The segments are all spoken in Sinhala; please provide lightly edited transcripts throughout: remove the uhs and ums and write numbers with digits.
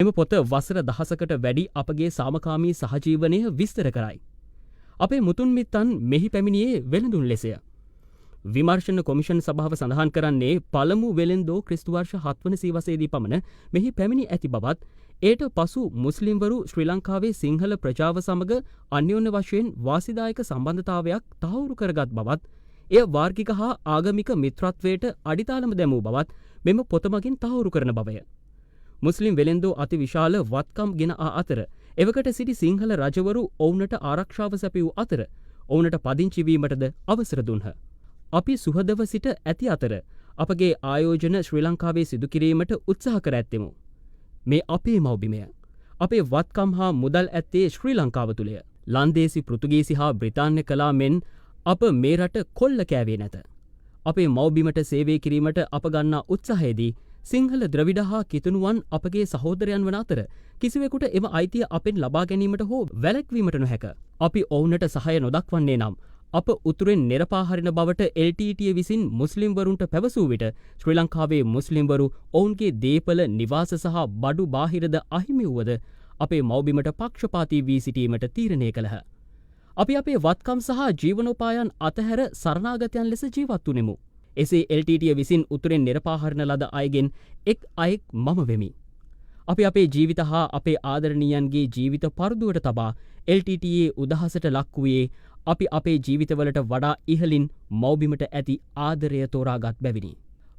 මෙම පොත වසර දහසකට වැඩි අපගේ සාමකාමී සහජීවනය විස්තර කරයි. අපේ මුතුන් මිත්තන් මෙහි පැමිණියේ වෙළඳුන් ලෙසය. විමර්ශන කොමිෂන් සභාව සඳහන් කරන්නේ පළමු වෙළෙන්දෝ ක්‍රිස්තු වර්ෂ 7 වන සීවසේදී පමණ මෙහි පැමිණි ඇති බවත්, ඒට පසු මුස්ලිම්වරු ශ්‍රී ලංකාවේ සිංහල ප්‍රජාව සමග අන්‍යෝන්‍ය වශයෙන් වාසිදායක සම්බන්ධතාවයක් තහවුරු කරගත් බවත්, එය වාර්ගික හා ආගමික මිත්‍රත්වයට අඩිතාලම දැමූ බවත් මෙම පොත මගින් තහවුරු කරන බවය. මුස්ලිම් වෙළෙන්දෝ අති විශාල වත්කම් ගෙන අතර එවකට සිටි සිංහල රජවරු ඔවුනට ආරක්ෂාව සැපයූ අතර ඔවුනට පදිංචි වීමටද අවසර දුන්හ. අපි සුහදව සිට ඇති අතර අපගේ ආයෝජන ශ්‍රී ලංකාවේ සිදු කිරීමට උත්සාහ කර ඇත්තෙමු. මේ අපේ මව්බිමය. අපේ වත්කම් හා මුදල් ඇත්තේ ශ්‍රී ලංකාව තුළය. ලන්දේසි, පෘතුගීසි හා බ්‍රිතාන්‍ය කලා මෙන් අප මේ රට කොල්ල කෑවේ නැත. අපේ මව්බිමට සේවය කිරීමට අප ගන්නා උත්සාහයේදී සිංහල ද්‍රවිඩ හා කිතුණුවන් අපගේ සහෝදරයන් වන අතර කිසිවෙකුට එම අයිතිය අපෙන් ලබා ගැනීමට හෝ වැළැක්වීමට නොහැක. අපි ඔවුනට සහාය නොදක්වන්නේ නම් අප උතුරෙන් නිරපාහරින බවට LTTE විසින් මුස්ලිම්වරුන්ට පැවසූ විට ශ්‍රී ලංකාවේ මුස්ලිම්වරු ඔවුන්ගේ දේපල, නිවාස සහ බඩු බාහිරද අහිමි වුවද අපේ මව්බිමට පක්ෂපාතී වී සිටීමට තීරණය කළහ. අපි අපේ වත්කම් සහ ජීවනෝපායන් අතහැර සරණාගතයන් ලෙස ජීවත් වුනෙමු. එසේ LTTE විසින් උතුරෙන් නිරපාහරින ලද අයගෙන් එක් අයෙක් මම වෙමි. අපි අපේ ජීවිත හා අපේ ආදරණීයන්ගේ ජීවිත පරදුවට තබා LTTE උදහසට ලක් වූයේ අපි අපේ ජීවිතවලට වඩා ඉහළින් මව්බිමට ඇති ආදරය තෝරාගත් බැවිනි.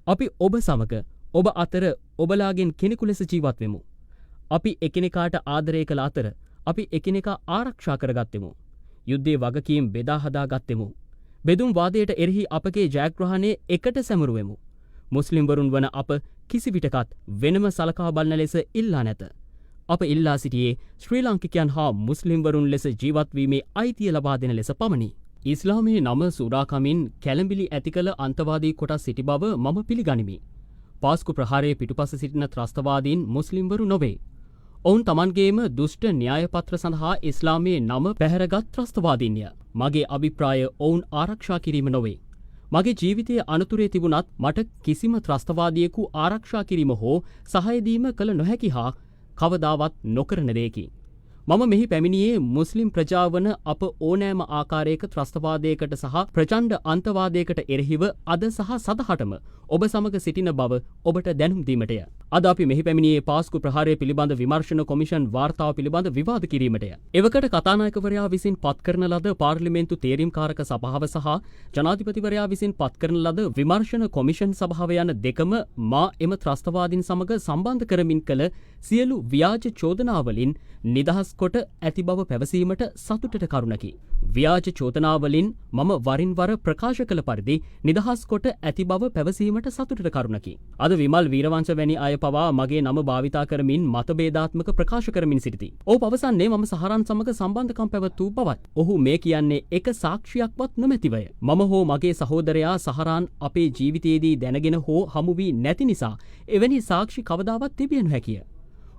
අපි ඔබ සමග, ඔබ අතර ඔබලාගෙන් කෙනෙකු ලෙස ජීවත් වෙමු. අපි එකිනෙකාට ආදරය කළ අතර අපි එකිනෙකා ආරක්ෂා කරගත්තෙමු. යුද්ධයේ වගකීම් බෙදා හදා ගත්තෙමු. බෙදුම් වාදයට එරෙහි අපගේ ජයග්‍රහණය එකට සැමරුවෙමු. මුස්ලිම්වරුන් වන අප කිසිවිටකත් වෙනම සලකා බලන ලෙස ඉල්ලා නැත. අප ඉල්ලා සිටියේ ශ්‍රී ලාංකිකයන් හා මුස්ලිම්වරුන් ලෙස ජීවත්වීමේ අයිතිය ලබා දෙන ලෙස පමණි. ඉස්ලාමයේ නම සූරාකමින් කැළඹිලි ඇති කළ අන්තවාදී කොටස් සිටි බව මම පිළිගනිමි. පාස්කු ප්‍රහාරයේ පිටුපස සිටින ත්‍රස්තවාදීන් මුස්ලිම්වරු නොවේ. ඔවුන් තමන්ගේම දුෂ්ට න්‍යායපත්‍ර සඳහා ඉස්ලාමයේ නම පැහැරගත් ත්‍රස්තවාදීන්ය. මගේ අභිප්‍රාය ඔවුන් ආරක්ෂා කිරීම නොවේ. මගේ ජීවිතයේ අනතුරේ තිබුණත් මට කිසිම ත්‍රස්තවාදියෙකු ආරක්ෂා කිරීම හෝ සහාය දීම කළ නොහැකි හා කවදාවත් නොකරන දෙයකි. මම මෙහි පැමිණියේ මුස්ලිම් ප්‍රජාවන අප ඕනෑම ආකාරයක ත්‍රස්තවාදයකට සහ ප්‍රචණ්ඩ අන්තවාදයකට එරෙහිව අද සහ සදහටම ඔබ සමග සිටින බව ඔබට දැනුම් දීමටය. අද අපි මෙහි පැමිණියේ පාස්කු ප්‍රහාරය පිළිබඳ විමර්ශන කොමිෂන් වාර්තාව පිළිබඳ විවාද කිරීමටය. එවකට කතානායකවරයා විසින් පත් කරන ලද පාර්ලිමේන්තු තේරීම්කාරක සභාව සහ ජනාධිපතිවරයා විසින් පත් කරන ලද විමර්ශන කොමිෂන් සභාව යන දෙකම මා එම ත්‍රස්තවාදීන් සමග සම්බන්ධ කරමින් කළ සියලු ව්‍යාජ චෝදනාවලින් නිදහස් කොට ඇති බව පැවසීමට සතුටට කරුණකි. ව්‍යාජ චෝදනාවලින් මම වරින් වර ප්‍රකාශ කළ පරිදි නිදහස් කොට ඇති බව පැවසීමට සතුටට කරුණකි. අද විමල් වීරවංශ වැනි අය පවා මගේ නම භාවිතා කරමින් මතභේදාත්මක ප්‍රකාශ කරමින් සිටිති. ඔහු පවසන්නේ මම සහරන් සමග සම්බන්ධකම් පැවැත්වූ බවත්. ඔහු මේ කියන්නේ එක සාක්ෂියක්වත් නොමැතිවය. මම හෝ මගේ සහෝදරයා සහරාන් අපේ ජීවිතයේදී දැනගෙන හෝ හමු වී නැති නිසා එවැනි සාක්ෂි කවදාවත් තිබිය නොහැකිය.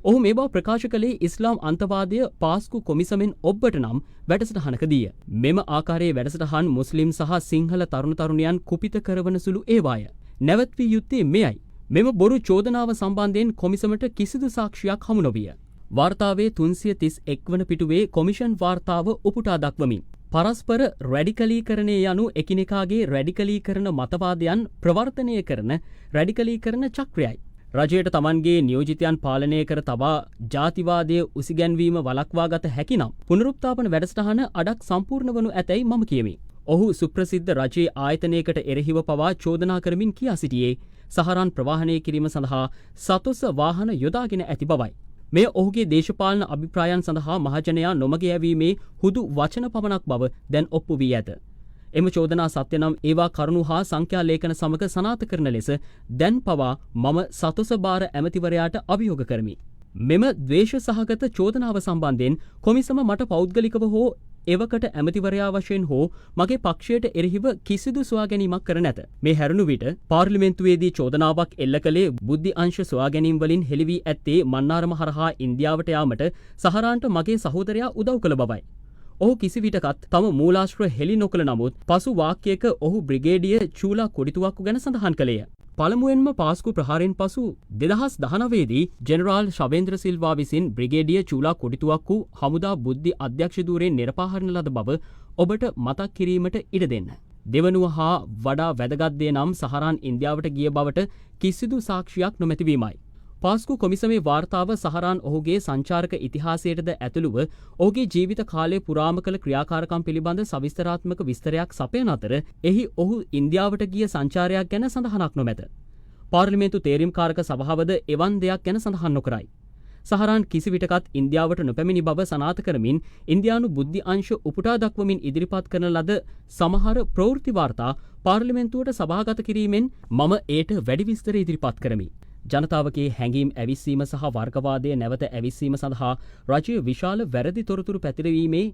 ඔහු මේ බව ප්‍රකාශ කළේ ඉස්ලාම් අන්තවාදය පාස්කු කොමිසමෙන් ඔබ්බට නම් වැඩසටහනකදීය. මෙම ආකාරයේ වැඩසටහන් මුස්ලිම් සහ සිංහල තරුණ තරුණියන් කුපිත කරවන සුළු ඒවාය. නැවැත්විය යුත්තේ මෙයයි. මෙම බොරු චෝදනාව සම්බන්ධයෙන් කොමිසමට කිසිදු සාක්ෂියක් හමු නොවිය. වාර්තාවේ 331 වන පිටුවේ කොමිෂන් වාර්තාව උපුටා දක්වමින් පරස්පර රැඩිකලීකරණය යනු එකිනෙකාගේ රැඩිකලීකරණ මතවාදයන් ප්‍රවර්තනය කරන රැඩිකලීකරණ චක්‍රයයි. රජයට තමන්ගේ නියෝජිතයන් පාලනය කර තබා ජාතිවාදය උසිගැන්වීම වළක්වා ගත හැකි නම් පුනරුත්ථාපන වැඩසටහන අඩක් සම්පූර්ණ වනු ඇතැයි මම කියමි. ඔහු සුප්‍රසිද්ධ රජයේ ආයතනයකට එරෙහිව පවා චෝදනා කරමින් කියා සිටියේ සහරාන් ප්‍රවාහනය කිරීම සඳහා සතොස වාහන යොදාගෙන ඇති බවයි. මෙය ඔහුගේ දේශපාලන අභිප්‍රායන් සඳහා මහජනයා නොමග යැවීමේ හුදු වචන පමණක් බව දැන් ඔප්පු වී ඇත. එම චෝදනා සත්‍ය නම් ඒවා කරුණු හා සංඛ්‍යා ලේඛන සමග සනාථ කරන ලෙස දැන් පවා මම සතොස බාර ඇමතිවරයාට අභියෝග කරමි. මෙම ද්වේෂ සහගත චෝදනාව සම්බන්ධයෙන් කොමිසම මට පෞද්ගලිකව හෝ එවකට ඇමතිවරයා වශයෙන් හෝ මගේ පක්ෂයට එරෙහිව කිසිදු සොයා ගැනීමක් කර නැත. මේ හැරුණු විට පාර්ලිමේන්තුවේදී චෝදනාවක් එල්ල කළේ බුද්ධි අංශ සොයා ගැනීම් වලින් හෙළි වී ඇත්තේ මන්නාරම හරහා ඉන්දියාවට යාමට සහරාන්ට මගේ සහෝදරයා උදව් කළ බවයි. ඔහු කිසිවිටකත් තම මූලාශ්‍ර හෙළි නොකළ නමුත් පසු වාක්‍යයක ඔහු බ්‍රිගේඩිය චූලා කොඩිතුවක්කු ගැන සඳහන් කළේය. පළමුවෙන්ම පාස්කු ප්‍රහාරයෙන් පසු 2019 දී ජෙනරාල් ශවේන්ද්‍ර සිල්වා විසින් බ්‍රිගේඩියර් චූලා කොටිතුවක්කු හමුදා බුද්ධි අධ්‍යක්ෂ ධූරයෙන් නිරපාහරන ලද බව ඔබට මතක් කිරීමට ඉඩ දෙන්න. දෙවනුව හා වඩා වැදගත් දේ නම් සහරාන් ඉන්දියාවට ගිය බවට කිසිදු සාක්ෂියක් නොමැතිවීමයි. පාස්කු කොමිසමේ වාර්තාව සහරාන් ඔහුගේ සංචාරක ඉතිහාසයටද ඇතුළුව ඔහුගේ ජීවිත කාලය පුරාම කළ ක්‍රියාකාරකම් පිළිබඳ සවිස්තරාත්මක විස්තරයක් සපයන අතර එහි ඔහු ඉන්දියාවට ගිය සංචාරයක් ගැන සඳහනක් නොමැත. පාර්ලිමේන්තු තේරීම්කාරක සභාවද එවන් දෙයක් ගැන සඳහන් නොකරයි. සහරාන් කිසිවිටකත් ඉන්දියාවට නොපැමිණි බව සනාථ කරමින් ඉන්දියානු බුද්ධි අංශ උපුටා දක්වමින් ඉදිරිපත් කරන ලද සමහර ප්‍රවෘත්ති වාර්තා පාර්ලිමේන්තුවට සභාගත කිරීමෙන් මම ඒට වැඩි විස්තර ඉදිරිපත් කරමි. ජනතාවගේ හැඟීම් ඇවිස්සීම සහ වර්ගවාදය නැවත ඇවිස්සීම සඳහා රජය විශාල වැරදි තොරතුරු පැතිරවීමේ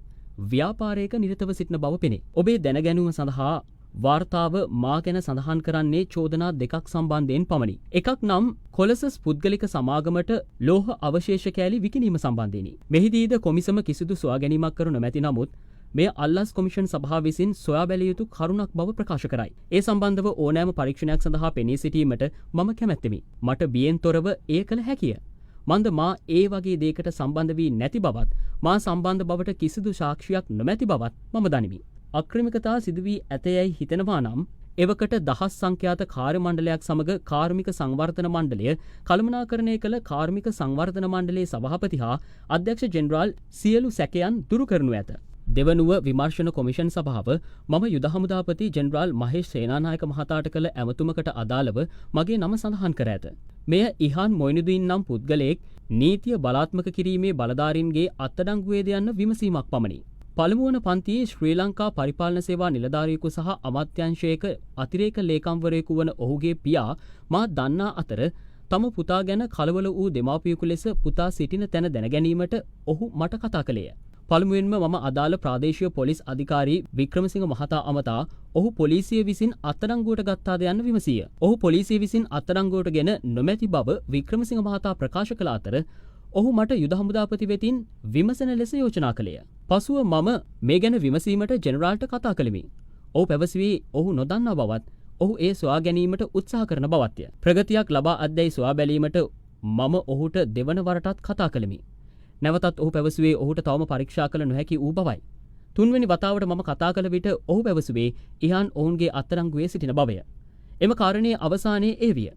ව්‍යාපාරයක නිරතව සිටින බව පෙනේ. ඔබේ දැනගැනුම සඳහා වාර්තාව මා ගැන සඳහන් කරන්නේ චෝදනා දෙකක් සම්බන්ධයෙන් පමණි. එකක් නම් කොලසස් පුද්ගලික සමාගමට ලෝහ අවශේෂ කෑලි විකිණීම සම්බන්ධයෙනි. මෙහිදීද කොමිසම කිසිදු සොයා ගැනීමක් කරු නොමැති නමුත් මෙය අල්ලස් කොමිෂන් සභාව විසින් සොයා බැලිය යුතු කරුණක් බව ප්‍රකාශ කරයි. ඒ සම්බන්ධව ඕනෑම පරීක්ෂණයක් සඳහා පෙනී සිටීමට මම කැමැත්තෙමි. මට බියෙන් තොරව එය කළ හැකිය. මන්ද මා ඒ වගේ දෙයකට සම්බන්ධ වී නැති බවත් මා සම්බන්ධ බවට කිසිදු සාක්ෂියක් නොමැති බවත් මම දනිමි. අක්‍රමිකතා සිදුවී ඇතයැයි හිතනවා නම් එවකට දහස් සංඛ්‍යාත කාර්ය මණ්ඩලයක් සමග කාර්මික සංවර්ධන මණ්ඩලය කළමනාකරණය කළ කාර්මික සංවර්ධන මණ්ඩලයේ සභාපති හා අධ්‍යක්ෂ ජෙනරාල් සියලු සැකයන් දුරු කරනු ඇත. දෙවනුව විමර්ශන කොමිෂන් සභාව මම යුද හමුදාපති ජෙනරාල් මහේෂ් සේනානායක මහතාට කළ ඇමතුමකට අදාළව මගේ නම සඳහන් කර ඇත. මෙය ඉහාන් මොයිනුදීන් නම් පුද්ගලයෙක් නීතිය බලාත්මක කිරීමේ බලධාරීන්ගේ අත්අඩංගුවේද යන්න විමසීමක් පමණි. පළමුවන පන්තියේ ශ්‍රී ලංකා පරිපාලන සේවා නිලධාරියෙකු සහ අමාත්‍යාංශයක අතිරේක ලේකම්වරයෙකු වන ඔහුගේ පියා මා දන්නා අතර තම පුතා ගැන කලබල වූ දෙමාපියෙකු ලෙස පුතා සිටින තැන දැනගැනීමට ඔහු මට කතා කළේය. පළමුවෙන්ම මම අදාළ ප්‍රාදේශීය පොලිස් අධිකාරී වික්‍රමසිංහ මහතා අමතා ඔහු පොලිසිය විසින් අත්අඩංගුවට ගත්තාද යන්න විමසීය. ඔහු පොලිසිය විසින් අත්අඩංගුවට ගෙන නොමැති බව වික්‍රමසිංහ මහතා ප්‍රකාශ කළ අතර ඔහු මට යුද හමුදාපති වෙතින් විමසන ලෙස යෝජනා කළේය. පසුව මම මේ ගැන විමසීමට ජෙනරාල්ට කතා කළෙමි. ඔහු පැවසුවේ ඔහු නොදන්නා බවත් ඔහු ඒ සොයා ගැනීමට උත්සාහ කරන බවත්ය. ප්‍රගතියක් ලබා අද්දැයි සොයා බැලීමට මම ඔහුට දෙවන වරටත් කතා කළෙමි. නැවතත් ඔහු පැවසුවේ ඔහුට තවම පරීක්ෂා කළ නොහැකි වූ බවයි. තුන්වෙනි වතාවට මම කතා කළ විට ඔහු පැවසුවේ ඉහාන් ඔවුන්ගේ අත්අඩංගුවේ සිටින බවය. එම කාරණයේ අවසානයේ ඒ විය.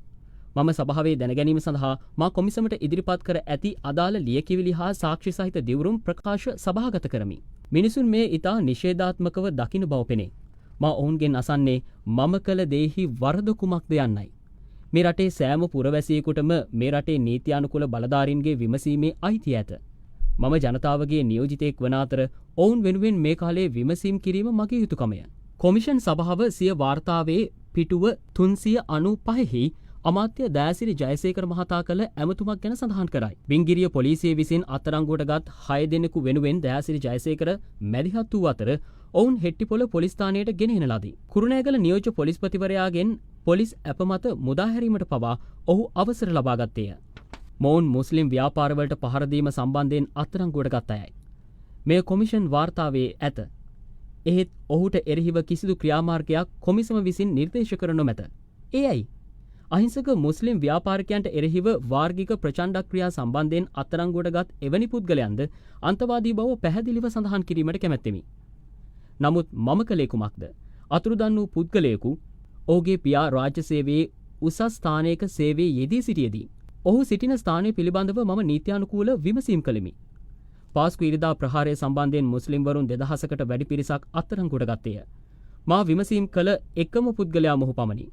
මම සභාවේ දැනගැනීම සඳහා මා කොමිසමට ඉදිරිපත් කර ඇති අදාළ ලියකිවිලි හා සාක්ෂි සහිත දිවුරුම් ප්‍රකාශ සභාගත කරමි. මිනිසුන් මේ ඉතා නිෂේධාත්මකව දකින බව පෙනේ. මා ඔවුන්ගෙන් අසන්නේ මම කළ දේහි වරද කුමක්ද යන්නයි. මේ රටේ සෑම පුරවැසියෙකුටම මේ රටේ නීත්‍යානුකූල බලධාරීන්ගේ විමසීමේ අයිතිය ඇත. මම ජනතාවගේ නියෝජිතයෙක් වන අතර ඔවුන් වෙනුවෙන් මේ කාලේ විමසීම් කිරීම මගේ යුතුකමය. කොමිෂන් සභාව සිය වාර්තාවේ පිටුව 395හි අමාත්‍ය දෑසිරි ජයසේකර මහතා කළ ඇමතුමක් ගැන සඳහන් කරයි. බිංගිරිය පොලිසිය විසින් අත්අඩංගුවට ගත් 6 දෙනෙකු වෙනුවෙන් දෑසිරි ජයසේකර මැදිහත් වූ අතර ඔවුන් හෙට්ටිපොළ පොලිස් ස්ථානයට ගෙනහෙන ලදී. කුරුණෑගල නියෝජ්‍ය පොලිස්පතිවරයාගෙන් පොලිස් ඇප මත මුදාහැරීමට පවා ඔහු අවසර ලබා ගත්තේය. මොවුන් මුස්ලිම් ව්‍යාපාරවලට පහර දීම සම්බන්ධයෙන් අත්අඩංගුවට ගත් අයයි. මෙය කොමිෂන් වාර්තාවේ ඇත. එහෙත් ඔහුට එරෙහිව කිසිදු ක්‍රියාමාර්ගයක් කොමිසම විසින් නිර්දේශ කර නොමැත. ඒ ඇයි? අහිංසක මුස්ලිම් ව්‍යාපාරිකයන්ට එරෙහිව වාර්ගික ප්‍රචණ්ඩ ක්‍රියා සම්බන්ධයෙන් අත්අඩංගුවට ගත් එවැනි පුද්ගලයන්ද අන්තවාදී බව පැහැදිලිව සඳහන් කිරීමට කැමැත්තෙමි. නමුත් මම කළේ කුමක්ද? අතුරුදන් වූ පුද්ගලයෙකු ඔහුගේ පියා රාජ්‍ය සේවයේ උසස් ස්ථානයක සේවයේ යෙදී සිටියේදී ඔහු සිටින ස්ථානය පිළිබඳව මම නීත්‍යානුකූල විමසීම් කළෙමි. පාස්කු ඉරිදා ප්‍රහාරය සම්බන්ධයෙන් මුස්ලිම්වරුන් 2000කට වැඩි පිරිසක් අත්අඩංගුවට ගත්තේය. මා විමසීම් කළ එකම පුද්ගලයා මොහු පමණි.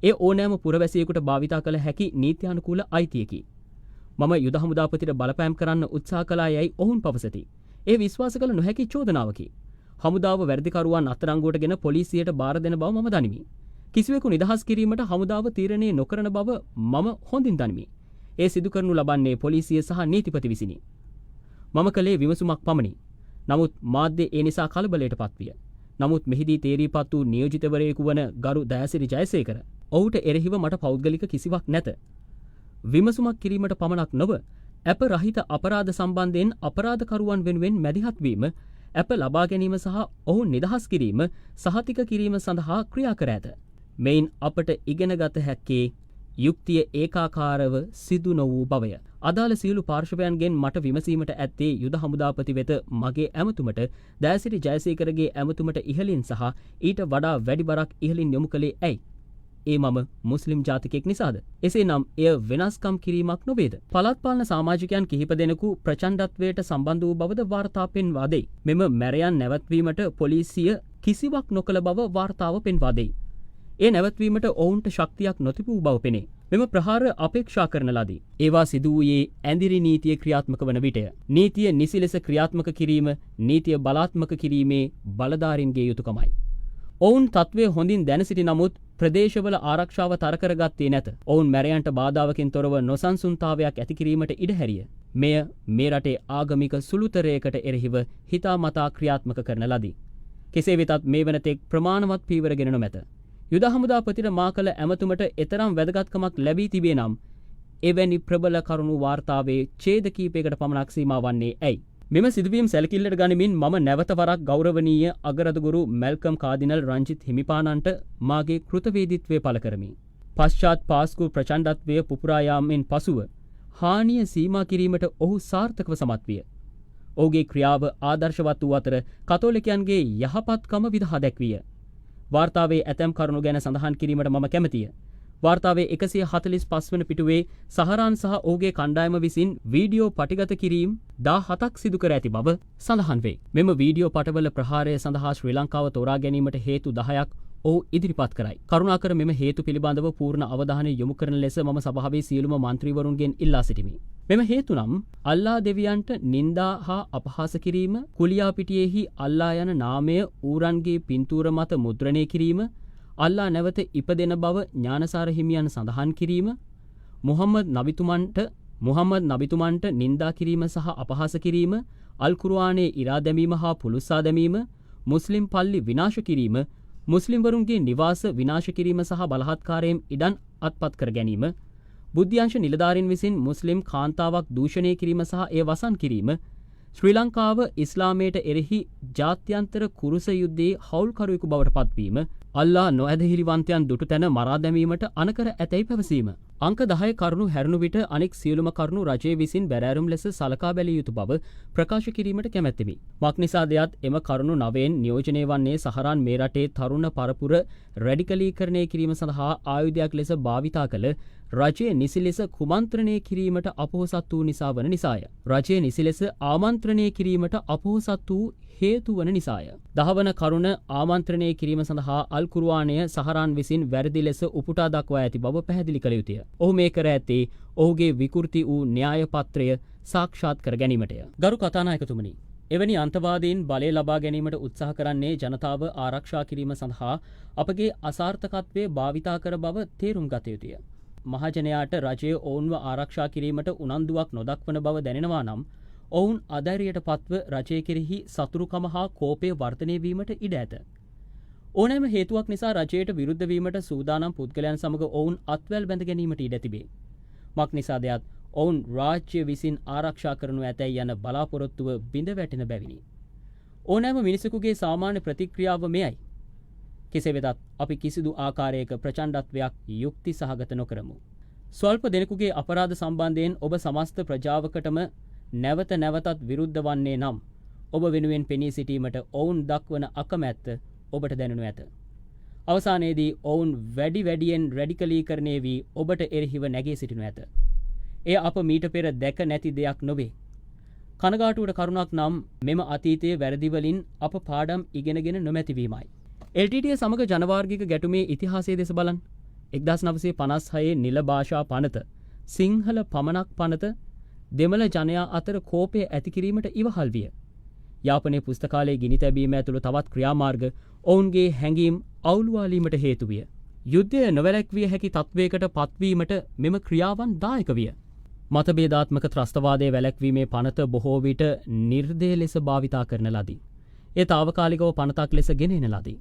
ඒ ඕනෑම පුරවැසියෙකුට භාවිතා කළ හැකි නීත්‍යානුකූල අයිතියකි. මම යුද හමුදාපතිට බලපෑම් කරන්න උත්සාහ කළා යයි ඔවුන් පවසති. ඒ විශ්වාස කළ නොහැකි චෝදනාවකි. හමුදාව වැරදිකරුවන් අත්අඩංගුවට ගෙන පොලිසියට බාර දෙන බව මම දනිමි. කිසිවෙකු නිදහස් කිරීමට හමුදාව තීරණය නොකරන බව මම හොඳින් දනිමි. ඒ සිදු කරනු ලබන්නේ පොලිසිය සහ නීතිපති විසිනි. මම කළේ විමසුමක් පමණි. නමුත් මාධ්‍ය ඒ නිසා කලබලයට පත්විය. නමුත් මෙහිදී තේරීපත් වූ නියෝජිතවරයෙකු වන ගරු දයාසිරි ජයසේකර ඔහුට එරෙහිව මට පෞද්ගලික කිසිවක් නැත. විමසුමක් කිරීමට පමණක් නොව ඇප රහිත අපරාධ සම්බන්ධයෙන් අපරාධකරුවන් වෙනුවෙන් මැදිහත් වීම, ඇප ලබා ගැනීම සහ ඔහු නිදහස් කිරීම සහතික කිරීම සඳහා ක්‍රියා කර ඇත. මෙයින් අපට ඉගෙනගත හැක්කේ යුක්තිය ඒකාකාරව සිදු නො වූ බවය. අදාළ සියලු පාර්ශවයන්ගෙන් මට විමසීමට ඇත්තේ යුද හමුදාපති වෙත මගේ ඇමතුමට දෑසිරි ජයසේකරගේ ඇමතුමට ඉහළින් සහ ඊට වඩා වැඩි බරක් ඉහළින් යොමු කළේ ඇයි? ඒ මම මුස්ලිම් ජාතිකයෙක් නිසාද? එසේනම් එය වෙනස්කම් කිරීමක් නොවේද? පළාත් පාලන සමාජිකයන් කිහිප දෙනෙකු ප්‍රචණ්ඩත්වයට සම්බන්ධ වූ බවද වාර්තා පෙන්වා දෙයි. මෙම මැරයන් නැවැත්වීමට පොලිසිය කිසිවක් නොකළ බව වාර්තාව පෙන්වා දෙයි. ඒ නැවැත්වීමට ඔවුන්ට ශක්තියක් නොතිබූ බව පෙනේ. මෙම ප්‍රහාර අපේක්ෂා කරන ලදී. ඒවා සිදු වූයේ ඇඳිරි නීතිය ක්‍රියාත්මක වන විටය. නීතිය නිසි ලෙස ක්‍රියාත්මක කිරීම නීතිය බලාත්මක කිරීමේ බලධාරීන්ගේ යුතුකමයි. ඔවුන් තත්ත්වය හොඳින් දැන සිටි නමුත් ප්‍රදේශවල ආරක්ෂාව තර කරගත්තේ නැත. ඔවුන් මැරයන්ට බාධාවකින් තොරව නොසන්සුන්තාවයක් ඇති කිරීමට ඉඩ හැරිය. මෙය මේ රටේ ආගමික සුළුතරයකට එරෙහිව හිතාමතා ක්‍රියාත්මක කරන ලදී. කෙසේ වෙතත් මේ වනතෙක් ප්‍රමාණවත් පීවරගෙන නොමැත. යුද හමුදාපතිට මා කළ ඇමතුමට එතරම් වැදගත්කමක් ලැබී තිබේ නම් එවැනි ප්‍රබල කරුණු වාර්තාවේ ඡේද කීපයකට පමණක් සීමා වන්නේ ඇයි? මෙම සිදුවීම් සැලකිල්ලට ගනිමින් මම නැවත වරක් ගෞරවනීය අගරදුගුරු මැල්කම් කාදිනල් රංජිත් හිමිපාණන්ට මාගේ කෘතවේදීත්වය පළ කරමි. පශ්චාත් පාස්කු ප්‍රචණ්ඩත්වය පුපුරා යාමෙන් පසුව හානිය සීමා කිරීමට ඔහු සාර්ථකව සමත් විය. ඔහුගේ ක්‍රියාව ආදර්ශවත් වූ අතර කතෝලිකයන්ගේ යහපත්කම විදහා දැක්විය. වාර්තාවේ ඇතැම් කරුණු ගැන සඳහන් කිරීමට මම කැමතිය. වාර්තාවේ 145 වන පිටුවේ සහරාන් සහ ඔහුගේ කණ්ඩායම විසින් වීඩියෝ පටිගත කිරීම් 17ක් සිදු කර ඇති බව සඳහන් වේ. මෙම වීඩියෝ පටවල ප්‍රහාරය සඳහා ශ්‍රී ලංකාව තෝරා ගැනීමට හේතු 10ක් ඔහු ඉදිරිපත් කරයි. කරුණාකර මෙම හේතු පිළිබඳව පූර්ණ අවධානය යොමු කරන ලෙස මම සභාවේ සියලුම මන්ත්‍රීවරුන්ගෙන් ඉල්ලා සිටිමි. මෙම හේතු නම් අල්ලා දෙවියන්ට නින්දා හා අපහාස කිරීම, කුලියාපිටියෙහි අල්ලා යන නාමය ඌරන්ගේ පින්තූර මත මුද්‍රණය කිරීම, අල්ලා නැවත ඉපදෙන බව ඥානසාර හිමියන් සඳහන් කිරීම, මුහම්මද් නබිතුමන්ට නින්දා කිරීම සහ අපහාස කිරීම, අල් කුර්ආනයේ ඉරා දැමීම හා පුළුස්සා දැමීම, මුස්ලිම් පල්ලි විනාශ කිරීම, මුස්ලිම්වරුන්ගේ නිවාස විනාශ කිරීම සහ බලහත්කාරයෙන් ඉඩම් අත්පත් කර ගැනීම, බුද්ධ්‍යංශ නිලධාරීන් විසින් මුස්ලිම් කාන්තාවක් දූෂණය කිරීම සහ එය වසන් කිරීම, ශ්‍රී ලංකාව ඉස්ලාමයට එරෙහි ජාත්‍යන්තර කුරුස යුද්ධයේ හවුල්කරුවෙකු බවට පත්වීම, අල්ලා නොඇදහිලිවන්තයන් දුටු තැන මරා දැමීමට අනකර ඇතැයි පැවසීම. අංක 10 කරුණු හැරුණු විට අනෙක් සියලුම කරුණු රජය විසින් බැරෑරුම් ලෙස සලකා බැලිය යුතු බව ප්‍රකාශ කිරීමට කැමැත්තෙමි. මක්නිසාදයත් එම කරුණු 9න් නියෝජනය වන්නේ සහරාන් මේ රටේ තරුණ පරපුර රැඩිකලීකරණය කිරීම සඳහා ආයුධයක් ලෙස භාවිතා කළ රජය නිසි ලෙස කුමන්ත්‍රණය කිරීමට අපොහොසත් වූ නිසා වන නිසාය. රජය නිසි ලෙස ආමන්ත්‍රණය කිරීමට අපොහොසත් වූ හේතු වන නිසාය. 10 වන කරුණ ආමන්ත්‍රණය කිරීම සඳහා අල් කුර්ආනය සහරාන් විසින් වැරදි ලෙස උපුටා දක්වා ඇති බව පැහැදිලි කළ යුතුය. ඔහු මේ කර ඇත්තේ ඔහුගේ විකෘති වූ න්‍යාය පත්‍රය සාක්ෂාත් කර ගැනීමටය. ගරු කතානායකතුමනි, එවැනි අන්තවාදීන් බලය ලබා ගැනීමට උත්සාහ කරන්නේ ජනතාව ආරක්ෂා කිරීම සඳහා අපගේ අසාර්ථකත්වය භාවිතා කර බව තේරුම් ගත යුතුය. මහජනයාට රජය ඔවුන්ව ආරක්ෂා කිරීමට උනන්දුවක් නොදක්වන බව දැනෙනවා නම් ඔවුන් අධෛර්යයට පත්ව රජය කෙරෙහි සතුරුකම හා කෝපය වර්ධනය වීමට ඉඩ ඇත. ඕනෑම හේතුවක් නිසා රජයට විරුද්ධ වීමට සූදානම් පුද්ගලයන් සමග ඔවුන් අත්වැල් බැඳ ගැනීමට ඉඩ තිබේ. මක්නිසාදයත් ඔවුන් රාජ්‍ය විසින් ආරක්ෂා කරනු ඇතැයි යන බලාපොරොත්තුව බිඳ වැටෙන බැවිනි. ඕනෑම මිනිසෙකුගේ සාමාන්‍ය ප්‍රතික්‍රියාව මෙයයි. කෙසේ වෙතත් අපි කිසිදු ආකාරයක ප්‍රචණ්ඩත්වයක් යුක්ති සහගත නොකරමු. ස්වල්ප දෙනෙකුගේ අපරාධ සම්බන්ධයෙන් ඔබ සමස්ත ප්‍රජාවකටම නැවත නැවතත් විරුද්ධ වන්නේ නම් ඔබ වෙනුවෙන් පෙනී සිටීමට ඔවුන් දක්වන අකමැත්ත ඔබට දැනෙනු ඇත. අවසානයේදී ඔවුන් වැඩියෙන් රැඩිකලීකරණය වී ඔබට එරෙහිව නැගී සිටිනු ඇත. එය අප මීට පෙර දැක නැති දෙයක් නොවේ. කනගාටුවට කරුණක් නම් මෙම අතීතයේ වැරදිවලින් අප පාඩම් ඉගෙනගෙන නොමැතිවීමයි. LTTE සමග ජනවාර්ගික ගැටුමේ ඉතිහාසය දෙස බලන්න. 1956 නිල භාෂා පනත, සිංහල පමණක් පනත දෙමළ ජනයා අතර කෝපය ඇති කිරීමට ඉවහල් විය. යාපනයේ පුස්තකාලයේ ගිනි තැබීම ඇතුළු තවත් ක්‍රියාමාර්ග ඔවුන්ගේ හැඟීම් අවුලුවාලීමට හේතු විය. යුද්ධය නොවැළැක්විය හැකි තත්වයකට පත්වීමට මෙම ක්‍රියාවන් දායක විය. මතභේදාත්මක ත්‍රස්තවාදයේ වැළැක්වීමේ පනත බොහෝ විට නිර්දය ලෙස භාවිතා කරන ලදී. ඒ తాවකාලිකව පනතක් ලෙස ගෙන එන ලදී.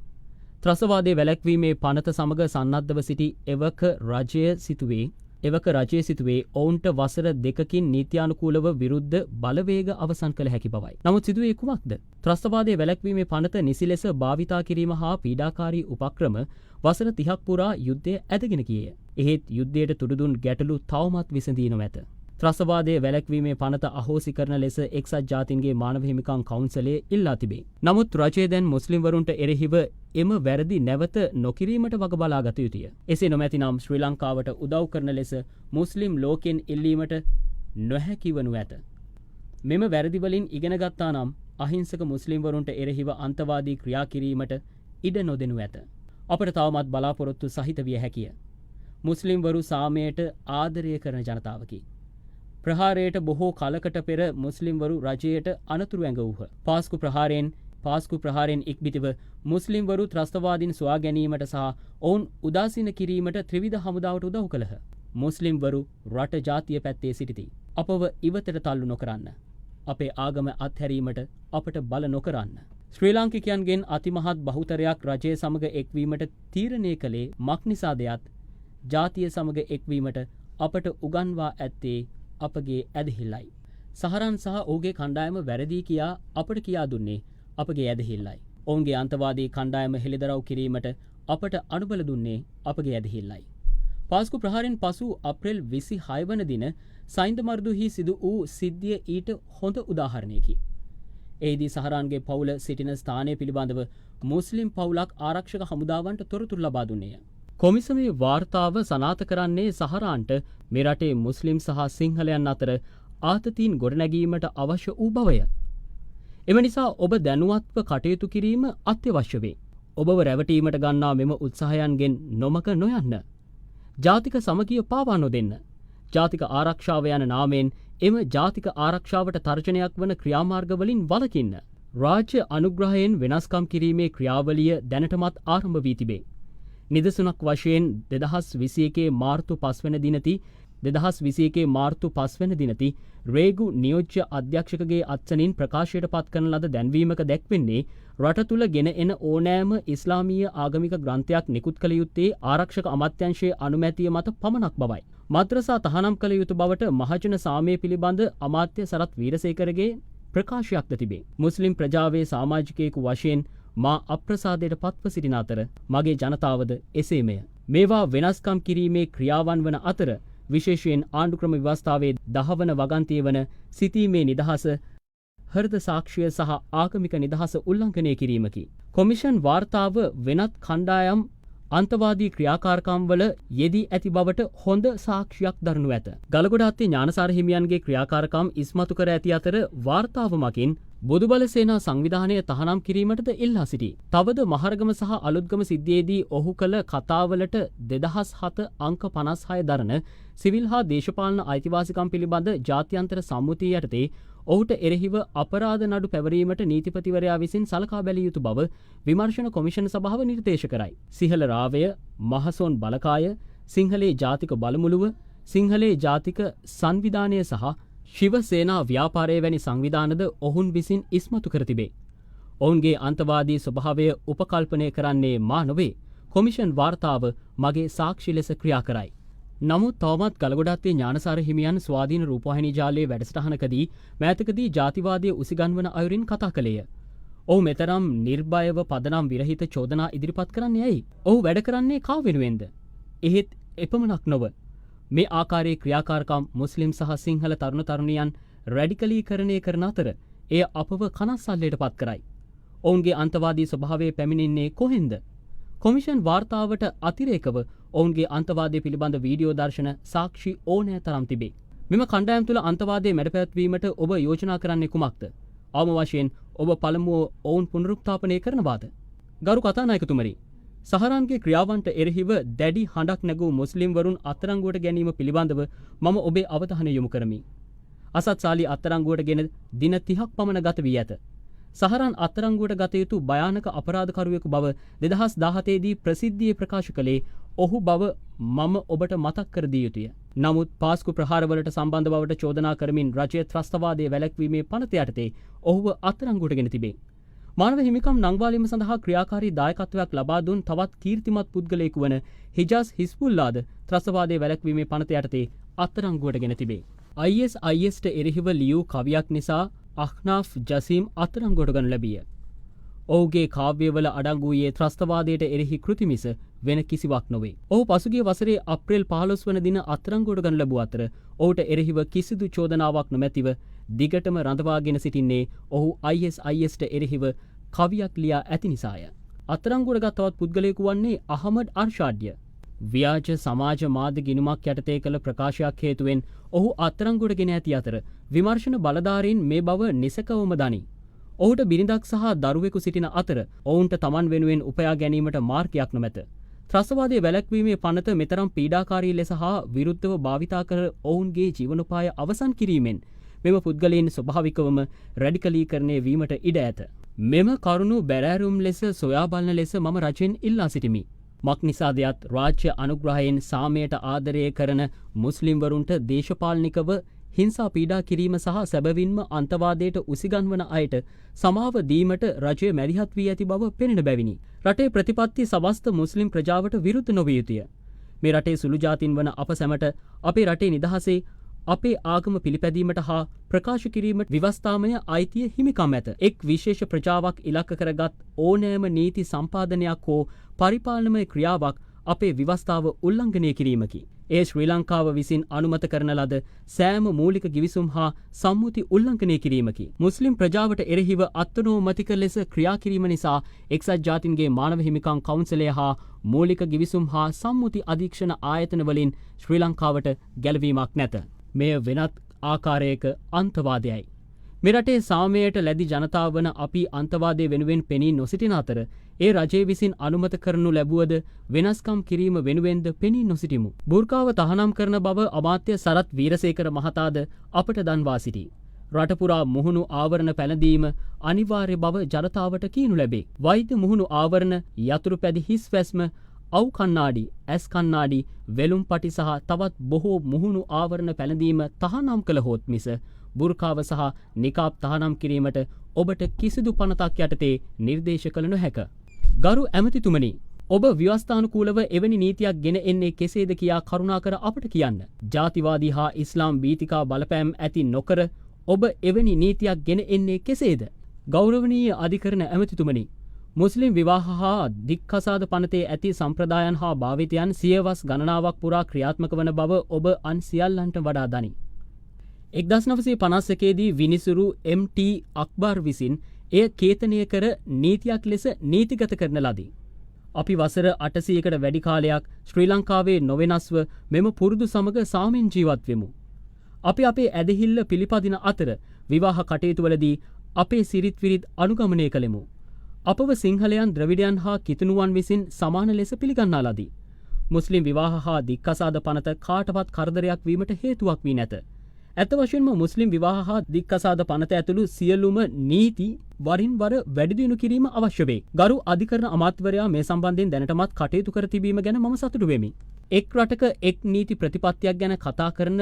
ත්‍රස්තවාදයේ වැළැක්වීමේ පනත සමග සන්නද්ධව සිටි එවක රජය සිටුවේ එවක රජය සිතුවේ ඔවුන්ට වසර 2කින් නීත්‍යානුකූලව විරුද්ධ බලවේග අවසන් කළ හැකි බවයි. නමුත් සිදුවේ කුමක්ද? ත්‍රස්තවාදයේ වැළැක්වීමේ පනත නිසි ලෙස භාවිතා කිරීම හා පීඩාකාරී උපක්‍රම වසර 30ක් පුරා යුද්ධය ඇදගෙන ගියේය. එහෙත් යුද්ධයට තුඩුදුන් ගැටලු තවමත් විසඳී නොමැත. ත්‍රස්තවාදයේ වැළැක්වීමේ පනත අහෝසි කරන ලෙස එක්සත් ජාතීන්ගේ මානව හිමිකම් කවුන්සලය ඉල්ලා තිබේ. නමුත් රජය දැන් මුස්ලිම්වරුන්ට එරෙහිව එම වැරදි නැවත නොකිරීමට වග බලා ගත යුතුය. එසේ නොමැතිනම් ශ්‍රී ලංකාවට උදව් කරන ලෙස මුස්ලිම් ලෝකෙන් ඉල්ලීමට නොහැකි වනු ඇත. මෙම වැරදි වලින් ඉගෙන ගත්තා නම් අහිංසක මුස්ලිම්වරුන්ට එරෙහිව අන්තවාදී ක්‍රියා කිරීමට ඉඩ නොදෙනු ඇත. අපට තවමත් බලාපොරොත්තු සහිත විය හැකිය. මුස්ලිම්වරු සාමයට ආදරය කරන ජනතාවකි. ප්‍රහාරයට බොහෝ කලකට පෙර මුස්ලිම්වරු රජයට අනතුරු ඇඟවූහ. පාස්කු ප්‍රහාරයෙන් ඉක්බිතිව මුස්ලිම්වරු ත්‍රස්තවාදීන් සොයා ගැනීමට සහ ඔවුන් උදාසීන කිරීමට ත්‍රිවිධ හමුදාවට උදව් කළහ. මුස්ලිම්වරු රට ජාතිය පැත්තේ සිටිති. අපව ඉවතට තල්ලු නොකරන්න. අපේ ආගම අත්හැරීමට අපට බල නොකරන්න. ශ්‍රී ලාංකිකයන්ගෙන් අතිමහත් බහුතරයක් රජය සමග එක්වීමට තීරණය කළේ මක්නිසාදයත් ජාතිය සමග එක්වීමට අපට උගන්වා ඇත්තේ අපගේ ඇදහිල්ලයි. සහරන් සහ ඔහුගේ කණ්ඩායම වැරදි කියා අපට කියා දුන්නේ අපගේ ඇදහිල්ලයි. ඔවුන්ගේ අන්තවාදී කණ්ඩායම හෙළිදරව් කිරීමට අපට අනුබල දුන්නේ අපගේ ඇදහිල්ලයි. පාස්කු ප්‍රහාරයෙන් පසු අප්‍රේල් 26 වන දින සයින්දමර්දුහි සිදු වූ සිද්ධිය ඊට හොඳ උදාහරණයකි. එහිදී සහරන්ගේ පවුල සිටින ස්ථානය පිළිබඳව මුස්ලිම් පවුලක් ආරක්ෂක හමුදාවන්ට තොරතුරු ලබා දුන්නේය. කොමිසමේ වාර්තාව සනාථ කරන්නේ සහරාන්ට මේ රටේ මුස්ලිම් සහ සිංහලයන් අතර ආතතීන් ගොඩනැගීමට අවශ්‍ය වූ බවය. එම නිසා ඔබ දැනුවත්ව කටයුතු කිරීම අත්‍යවශ්‍ය වේ. ඔබව රැවටීමට ගන්නා මෙම උත්සාහයන්ගෙන් නොමක නොයන්න. ජාතික සමගිය පාවා නොදෙන්න. ජාතික ආරක්ෂාව යන නාමයෙන් එම ජාතික ආරක්ෂාවට තර්ජනයක් වන ක්‍රියාමාර්ගවලින් වළකින්න. රාජ්‍ය අනුග්‍රහයෙන් වෙනස්කම් කිරීමේ ක්‍රියාවලිය දැනටමත් ආරම්භ වී තිබේ. නිදසුනක් වශයෙන් 2021 මාර්තු 5 වන දිනති රේගු නියෝජ්‍ය අධ්‍යක්ෂකගේ අත්සනින් ප්‍රකාශයට පත් කරන ලද දැන්වීමක දැක්වෙන්නේ රට තුළ ගෙන එන ඕනෑම ඉස්ලාමීය ආගමික ග්‍රන්ථයක් නිකුත් කළ යුත්තේ ආරක්ෂක අමාත්‍යංශයේ අනුමැතිය මත පමණක් බවයි. මද්‍රසා තහනම් කළ යුතු බවට මහජන සාමය පිළිබඳ අමාත්‍ය සරත් වීරසේකරගේ ප්‍රකාශයක්ද තිබේ. මුස්ලිම් ප්‍රජාවේ සමාජිකයෙකු වශයෙන් මා අප්‍රසාදයට පත්ව සිටින අතර මගේ ජනතාවද එසේමය. මේවා වෙනස්කම් කිරීමේ ක්‍රියාවන් වන අතර විශේෂයෙන් ආණ්ඩුක්‍රම ව්‍යවස්ථාවේ 10 වන වගන්තිය වන සිතීමේ නිදහස, හෘද සාක්ෂිය සහ ආගමික නිදහස උල්ලංඝනය කිරීමකි. කොමිෂන් වාර්තාව වෙනත් කණ්ඩායම් අන්තවාදී ක්‍රියාකාරකම්වල යෙදී ඇති බවට හොඳ සාක්ෂියක් දරනු ඇත. ගලගොඩ අත්තේ ඥානසාර හිමියන්ගේ ක්‍රියාකාරකම් ඉස්මතු කර ඇති අතර වාර්තාව මගින් බොදුබල සේනා සංවිධානය තහනම් කිරීමටද ඉල්ලා සිටි. තවද මහරගම සහ අලුත්ගම සිද්ධියේදී ඔහු කළ කතාවලට 2007 අංක 56 දරන සිවිල් හා දේශපාලන අයිතිවාසිකම් පිළිබඳ ජාත්‍යන්තර සම්මුතිය යටතේ ඔහුට එරෙහිව අපරාධ නඩු පැවරීමට නීතිපතිවරයා විසින් සලකා බැලිය යුතු බව විමර්ශන කොමිෂන සභාව නිර්දේශ කරයි. සිහල රාවය, මහසොන් බලකාය, සිංහලේ ජාතික බලමුළුව, සිංහලේ ජාතික සංවිධානය සහ ශිව සේනා ව්‍යාපාරය වැනි සංවිධානද ඔවුන් විසින් ඉස්මතු කර තිබේ. ඔවුන්ගේ අන්තවාදී ස්වභාවය උපකල්පනය කරන්නේ මා නොවේ. කොමිෂන් වාර්තාව මගේ සාක්ෂි ලෙස ක්‍රියා කරයි. නමුත් තවමත් ගලගොඩත්තේ ඥානසාර හිමියන් ස්වාධීන රූපවාහිනී ජාලයේ වැඩසටහනකදී මෑතකදී ජාතිවාදය උසිගන්වන අයුරින් කතා කළේය. ඔහු මෙතරම් නිර්භයව පදනම් විරහිත චෝදනා ඉදිරිපත් කරන්නේ ඇයි? ඔහු වැඩ කරන්නේ කා වෙනුවෙන්ද? එහෙත් එපමණක් නොව මේ ආකාරයේ ක්‍රියාකාරකම් මුස්ලිම් සහ සිංහල තරුණ තරුණියන් රැඩිකලීකරණය කරන අතර එය අපව කනස්සල්ලයට පත් කරයි. ඔවුන්ගේ අන්තවාදී ස්වභාවය පැමිණෙන්නේ කොහෙන්ද? කොමිෂන් වාර්තාවට අතිරේකව ඔවුන්ගේ අන්තවාදය පිළිබඳ වීඩියෝ දර්ශන සාක්ෂි ඕනෑ තරම් තිබේ. මෙම කණ්ඩායම් තුළ අන්තවාදය මැඩපැවැත්වීමට ඔබ යෝජනා කරන්නේ කුමක්ද? අවම වශයෙන් ඔබ පළමුව ඔවුන් පුනරුත්ථාපනය කරනවාද? ගරු කතානායකතුමනි, සහරන්ගේ ක්‍රියාවන්ට එරෙහිව දැඩි හඬක් නැගූ මුස්ලිම්වරුන් අත්අඩංගුවට ගැනීම පිළිබඳව මම ඔබේ අවධානය යොමු කරමි. අසත් සාලි අත්අඩංගුවට ගෙන දින 30ක් පමණ ගත වී ඇත. සහරන් අත්අඩංගුවට ගත යුතු භයානක අපරාධකරුවෙකු බව 2017 දී ප්‍රසිද්ධියේ ප්‍රකාශ කළේ ඔහු බව මම ඔබට මතක් කර දිය යුතුය. නමුත් පාස්කු ප්‍රහාරවලට සම්බන්ධ බවට චෝදනා කරමින් රජය ත්‍රස්තවාදයේ වැළැක්වීමේ පනත යටතේ ඔහුව අත්අඩංගුවට ගෙන තිබේ. මානව හිමිකම් නංවාලීම සඳහා ක්‍රියාකාරී දායකත්වයක් ලබා දුන් තවත් කීර්තිමත් පුද්ගලයෙකු වන හිජාස් හිස්බුල්ලාද ත්‍රස්තවාදයේ වැළැක්වීමේ පනත යටතේ අත්අඩංගුවට ගෙන තිබේ. ISISට එරෙහිව ලියූ කවියක් නිසා අහ්නාෆ් ජසීම් අත්අඩංගුවට ගනු ලැබිය. ඔහුගේ කාව්‍යවල අඩංගු වූයේ ත්‍රස්තවාදයට එරෙහි කෘති මිස වෙන කිසිවක් නොවේ. ඔහු පසුගිය වසරේ අප්‍රේල් 15 වන දින අත්අඩංගුවට ගනු ලැබුව අතර ඔහුට එරෙහිව කිසිදු චෝදනාවක් නොමැතිව දිගටම රඳවාගෙන සිටින්නේ ඔහු ISISට එරෙහිව කවියක් ලියා ඇති නිසාය. අත්අඩංගුවට ගත් තවත් පුද්ගලයෙකු වන්නේ අහමඩ් අර්ෂාඩ්ය. ව්‍යාජ සමාජ මාධ්‍ය ගිණුමක් යටතේ කළ ප්‍රකාශයක් හේතුවෙන් ඔහු අත්අඩංගුවට ගෙන ඇති අතර විමර්ශන බලධාරීන් මේ බව නිසකවම දනී. ඔහුට බිරිඳක් සහ දරුවෙකු සිටින අතර ඔවුන්ට තමන් වෙනුවෙන් උපයා ගැනීමට මාර්ගයක් නොමැත. ත්‍රස්තවාදයේ වැළැක්වීමේ පනත මෙතරම් පීඩාකාරී ලෙස හා විරුද්ධව භාවිතා කර ඔවුන්ගේ ජීවනෝපාය අවසන් කිරීමෙන් මෙම පුද්ගලයන් ස්වභාවිකවම රැඩිකලීකරණය වීමට ඉඩ ඇත. මෙම කරුණු බැරෑරුම් ලෙස සොයා බලන ලෙස මම රජයෙන් ඉල්ලා සිටිමි. මක් නිසාදයත් රාජ්‍ය අනුග්‍රහයෙන් සාමයට ආදරය කරන මුස්ලිම්වරුන්ට දේශපාලනිකව හිංසා පීඩා කිරීම සහ සැබවින්ම අන්තවාදයට උසිගන්වන අයට සමාව දීමට රජය මැදිහත් වී ඇති බව පෙනෙන බැවිනි. රටේ ප්‍රතිපත්ති සමස්ත මුස්ලිම් ප්‍රජාවට විරුද්ධ නොවිය යුතුය. මේ රටේ සුළු ජාතින් වන අප සැමට අපේ රටේ නිදහසේ අපේ ආගම පිළිපැදීමට හා ප්‍රකාශ කිරීමට විවස්ථාමය අයිතිය හිමිකම් ඇත. එක් විශේෂ ප්‍රජාවක් ඉලක්ක කරගත් ඕනෑම නීති සම්පාදනයක් හෝ පරිපාලනමය ක්‍රියාවක් අපේ විවස්ථාව උල්ලංඝනය කිරීමකි. ඒ ශ්‍රී ලංකාව විසින් අනුමත කරන ලද සෑම මූලික ගිවිසුම් හා සම්මුති උල්ලංඝනය කිරීමකි. මුස්ලිම් ප්‍රජාවට එරෙහිව අත්නෝමතික ලෙස ක්‍රියා කිරීම නිසා එක්සත් ජාතීන්ගේ මානව හිමිකම් කවුන්සලය හා මූලික ගිවිසුම් හා සම්මුති අධීක්ෂණ ආයතන වලින් ශ්‍රී ලංකාවට ගැලවීමක් නැත. මෙය වෙනත් ආකාරයක අන්තවාදයයි. මෙරටේ සාමයට ලැදි ජනතාව වන අපි අන්තවාදය වෙනුවෙන් පෙනී නොසිටින අතර ඒ රජය විසින් අනුමත කරනු ලැබුවද වෙනස්කම් කිරීම වෙනුවෙන්ද පෙනී නොසිටිමු. බුර්කාව තහනම් කරන බව අමාත්‍ය සරත් වීරසේකර මහතාද අපට දන්වා සිටි. රටපුරා මුහුණු ආවරණ පැළඳීම අනිවාර්ය බව ජනතාවට කියනු ලැබේ. වෛද්‍ය මුහුණු ආවරණ, යතුරු පැදි හිස් වැස්ම, අව් කන්නාඩි, ඇස් කන්නාඩි, වෙලුම් පටි සහ තවත් බොහෝ මුහුණු ආවරණ පැළඳීම තහනම් කළහොත් මිස බුර්කාව සහ නිකාබ් තහනම් කිරීමට ඔබට කිසිදු පනතක් යටතේ නිර්දේශ කළ නොහැක. ගරු ඇමතිතුමනි, ඔබ ව්‍යවස්ථානුකූලව එවැනි නීතියක් ගෙන එන්නේ කෙසේද කියා කරුණාකර අපට කියන්න. ජාතිවාදී හා ඉස්ලාම් බීතිකා බලපෑම් ඇති නොකර ඔබ එවැනි නීතියක් ගෙන එන්නේ කෙසේද? ගෞරවනීය අධිකරණ ඇමතිතුමනි, මුස්ලිම් විවාහ හා දික්කසාද පනතේ ඇති සම්ප්‍රදායන් හා භාවිතයන් සියවස් ගණනාවක් පුරා ක්‍රියාත්මක වන බව ඔබ අන් සියල්ලන්ට වඩා දනි. 1951 දී විනිසුරු MT අක්බර් විසින් එය කේතනය කර නීතියක් ලෙස නීතිගත කරන ලදී. අපි වසර 800කට වැඩි කාලයක් ශ්‍රී ලංකාවේ නොවෙනස්ව මෙම පුරුදු සමග සාමෙන් ජීවත් වෙමු. අපි අපේ ඇදහිල්ල පිළිපදින අතර විවාහ කටයුතුවලදී අපේ සිරිත් විරිත් අනුගමනය කළෙමු. අපව සිංහලයන්, ද්‍රවිඩයන් හා කිතුණුවන් විසින් සමාන ලෙස පිළිගන්නා ලදී. මුස්ලිම් විවාහ හා දික්කසාද පනත කාටවත් කරදරයක් වීමට හේතුවක් වී නැත. ඇත්ත වශයෙන්ම මුස්ලිම් විවාහ හා දික්කසාද පනත ඇතුළු සියලුම නීති වරින් වර වැඩිදියුණු කිරීම අවශ්‍ය වේ. ගරු අධිකරණ අමාත්‍යවරයා මේ සම්බන්ධයෙන් දැනටමත් කටයුතු කර තිබීම ගැන මම සතුටු වෙමි. එක් රටක එක් නීති ප්‍රතිපත්තියක් ගැන කතා කරන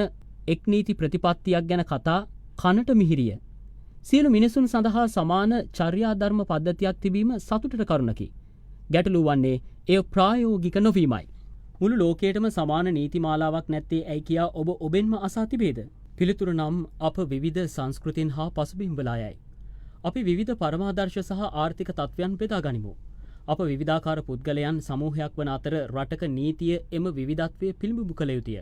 එක් නීති ප්‍රතිපත්තියක් ගැන කතා කනට මිහිරිය. සියලු මිනිසුන් සඳහා සමාන චර්යාධර්ම පද්ධතියක් තිබීම සතුටට කරුණකි. ගැටලුව වන්නේ එය ප්‍රායෝගික නොවීමයි. මුළු ලෝකයටම සමාන නීති මාලාවක් නැත්තේ ඇයි කියා ඔබ ඔබෙන්ම අසා තිබේද? පිළිතුරු නම් අප විවිධ සංස්කෘතින් හා පසුබිම්බලායයි. අපි විවිධ පරමාදර්ශ සහ ආර්ථික තත්ත්වයන් බෙදා ගනිමු. අප විවිධාකාර පුද්ගලයන් සමූහයක් වන අතර රටක නීතිය එම විවිධත්වය පිළිබිඹු කළ යුතුය.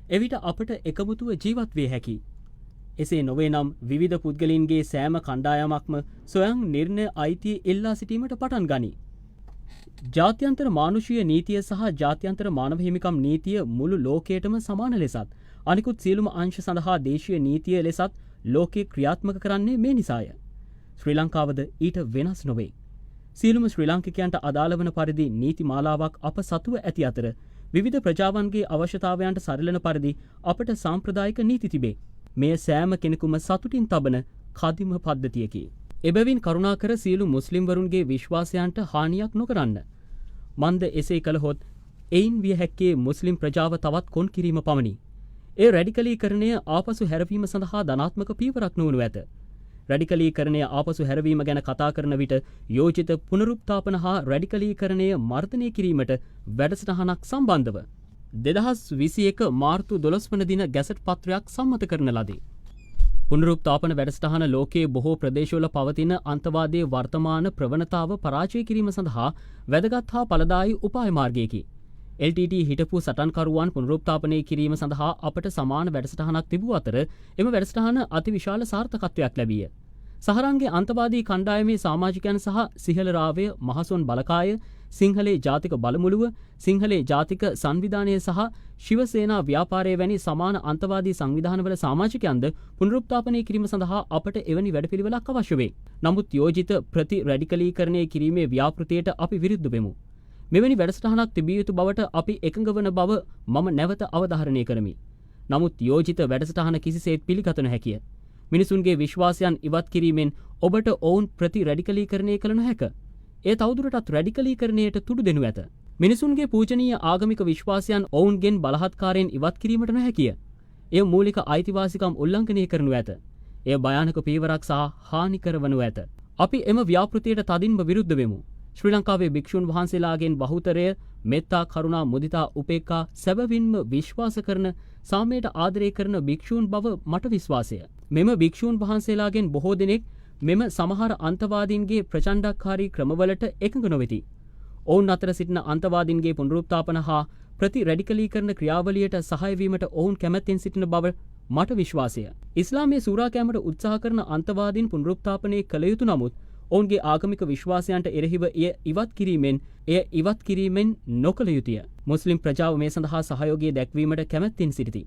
එවිට අපට එකමුතුව ජීවත් විය හැකි. එසේ නොවේ නම් විවිධ පුද්ගලයින්ගේ සෑම කණ්ඩායමක්ම සොයං නිර්ණය අයිතිය එල්ලා සිටීමට පටන් ගනී. ජාත්‍යන්තර මානුෂීය නීතිය සහ ජාත්‍යන්තර මානව හිමිකම් නීතිය මුළු ලෝකයටම සමාන ලෙසත් අනිකුත් සියලුම අංශ සඳහා දේශීය නීතිය ලෙසත් ලෝකයේ ක්‍රියාත්මක කරන්නේ මේ නිසාය. ශ්‍රී ලංකාවද ඊට වෙනස් නොවේ. සියලුම ශ්‍රී ලාංකිකයන්ට අදාළ වන පරිදි නීති මාලාවක් අප සතුව ඇති අතර විවිධ ප්‍රජාවන්ගේ අවශ්‍යතාවයන්ට සරිලන පරිදි අපට සාම්ප්‍රදායික නීති තිබේ. මෙය සෑම කෙනෙකුම සතුටින් තබන කදිම පද්ධතියකි. එබැවින් කරුණාකර සියලු මුස්ලිම්වරුන්ගේ විශ්වාසයන්ට හානියක් නොකරන්න. මන්ද එසේ කළහොත් එයින් විය හැක්කේ මුස්ලිම් ප්‍රජාව තවත් කොන් කිරීම පමණි. ඒ රැඩිකලීකරණය ආපසු හැරවීම සඳහා ධනාත්මක පීවරක් නොවනු ඇත. රැඩිකලීකරණය ආපසු හැරවීම ගැන කතා කරන විට යෝජිත පුනරුත්ථාපන හා රැඩිකලීකරණය මර්ධනය කිරීමට වැඩසටහනක් සම්බන්ධව 2021 මාර්තු 12 වන දින ගැසට් පත්‍රයක් සම්මත කරන ලදී. පුනරුත්ථාපන වැඩසටහන ලෝකයේ බොහෝ ප්‍රදේශවල පවතින අන්තවාදයේ වර්තමාන ප්‍රවණතාව පරාජය කිරීම සඳහා වැදගත් හා ඵලදායී උපාය මාර්ගයකි. LTT හිටපු සටන්කරුවන් පුනරුත්ථාපනය කිරීම සඳහා අපට සමාන වැඩසටහනක් තිබූ අතර එම වැඩසටහන අතිවිශාල සාර්ථකත්වයක් ලැබිය. සහරන්ගේ අන්තවාදී කණ්ඩායමේ සමාජිකයන් සහ සිහල රාවය මහසොන් බලකාය, සිංහලේ ජාතික බලමුළුව, සිංහලේ ජාතික සංවිධානය සහ ශිවසේනා ව්‍යාපාරය වැනි සමාන අන්තවාදී සංවිධානවල සමාජිකයන්ද පුනරුත්ථාපනය කිරීම සඳහා අපට එවැනි වැඩපිළිවෙලක් අවශ්‍ය වේ. නමුත් යෝජිත ප්‍රති රැඩිකලීකරණය කිරීමේ ව්‍යාපෘතියට අපි විරුද්ධ වෙමු. මෙවැනි වැඩසටහනක් තිබිය යුතු බවට අපි එකඟ වන බව මම නැවත අවධාරණය කරමි. නමුත් යෝජිත වැඩසටහන කිසිසේත් පිළිගත නොහැකිය. මිනිසුන්ගේ විශ්වාසයන් ඉවත් කිරීමෙන් ඔබට ඔවුන් ප්‍රති රැඩිකලීකරණය කළ නොහැක. එය තවදුරටත් රැඩිකලීකරණයට තුඩු දෙනු ඇත. මිනිසුන්ගේ පූජනීය ආගමික විශ්වාසයන් ඔවුන්ගෙන් බලහත්කාරයෙන් ඉවත් කිරීමට නොහැකිය. එය මූලික අයිතිවාසිකම් උල්ලංඝනය කරනු ඇත. එය භයානක පියවරක් සහ හානිකර වනු ඇත. අපි එම ව්‍යාපෘතියට තදින්ම විරුද්ධ වෙමු. ශ්‍රී ලංකාවේ භික්ෂුන් වහන්සේලාගෙන් බහුතරය මෙත්තා, කරුණා, මුදිතා, උපේක්ඛා සැබවින්ම විශ්වාස කරන, සාමයට ආදරය කරන භික්ෂූන් බව මට විශ්වාසය. මෙම භික්ෂූන් වහන්සේලාගෙන් බොහෝ දෙනෙක් මෙම සමහර අන්තවාදීන්ගේ ප්‍රචණ්ඩකාරී ක්‍රමවලට එකඟ නොවෙති. ඔවුන් අතර සිටින අන්තවාදීන්ගේ පුනරුත්ථාපන හා ප්‍රති රැඩිකලීකරණ ක්‍රියාවලියට සහාය වීමට ඔවුන් කැමැත්තෙන් සිටින බව මට විශ්වාසය. ඉස්ලාමයේ සූරාකෑමට උත්සාහ කරන අන්තවාදීන් පුනරුත්ථාපනය කළ යුතු නමුත් ඔවුන්ගේ ආගමික විශ්වාසයන්ට එරෙහිව එය ඉවත් කිරීමෙන් නොකළ යුතුය. මුස්ලිම් ප්‍රජාව මේ සඳහා සහයෝගය දැක්වීමට කැමැත්තෙන් සිටිති.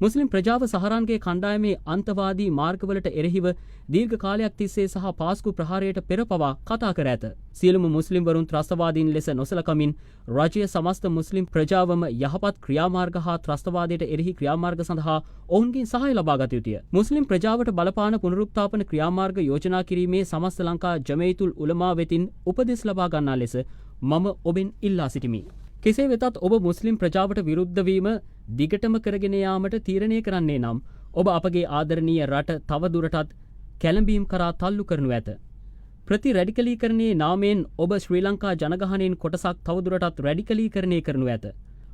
මුස්ලිම් ප්‍රජාව සහරන්ගේ කණ්ඩායමේ අන්තවාදී මාර්ගවලට එරෙහිව දීර්ඝ කාලයක් තිස්සේ සහ පාස්කු ප්‍රහාරයට පෙර පවා කතා කර ඇත. සියලුම මුස්ලිම්වරුන් ත්‍රස්තවාදීන් ලෙස නොසලකමින් රජය සමස්ත මුස්ලිම් ප්‍රජාවම යහපත් ක්‍රියාමාර්ග හා ත්‍රස්තවාදයට එරෙහි ක්‍රියාමාර්ග සඳහා ඔවුන්ගේ සහාය ලබා ගත යුතුය. මුස්ලිම් ප්‍රජාවට බලපාන පුනරුත්ථාපන ක්‍රියාමාර්ග යෝජනා කිරීමේ සමස්ත ලංකා ජමයිතුල් උලමා වෙතින් උපදෙස් ලබා ගන්නා ලෙස මම ඔබෙන් ඉල්ලා සිටිමි. කෙසේ වෙතත් ඔබ මුස්ලිම් ප්‍රජාවට විරුද්ධ වීම දිගටම කරගෙන යාමට තීරණය කරන්නේ නම් ඔබ අපගේ ආදරණීය රට තව දුරටත් කැළඹීම් කරා තල්ලු කරනු ඇත. ප්‍රති රැඩිකලීකරණයේ නාමයෙන් ඔබ ශ්‍රී ලංකා ජනගහනයෙන් කොටසක් තවදුරටත් රැඩිකලීකරණය කරනු ඇත.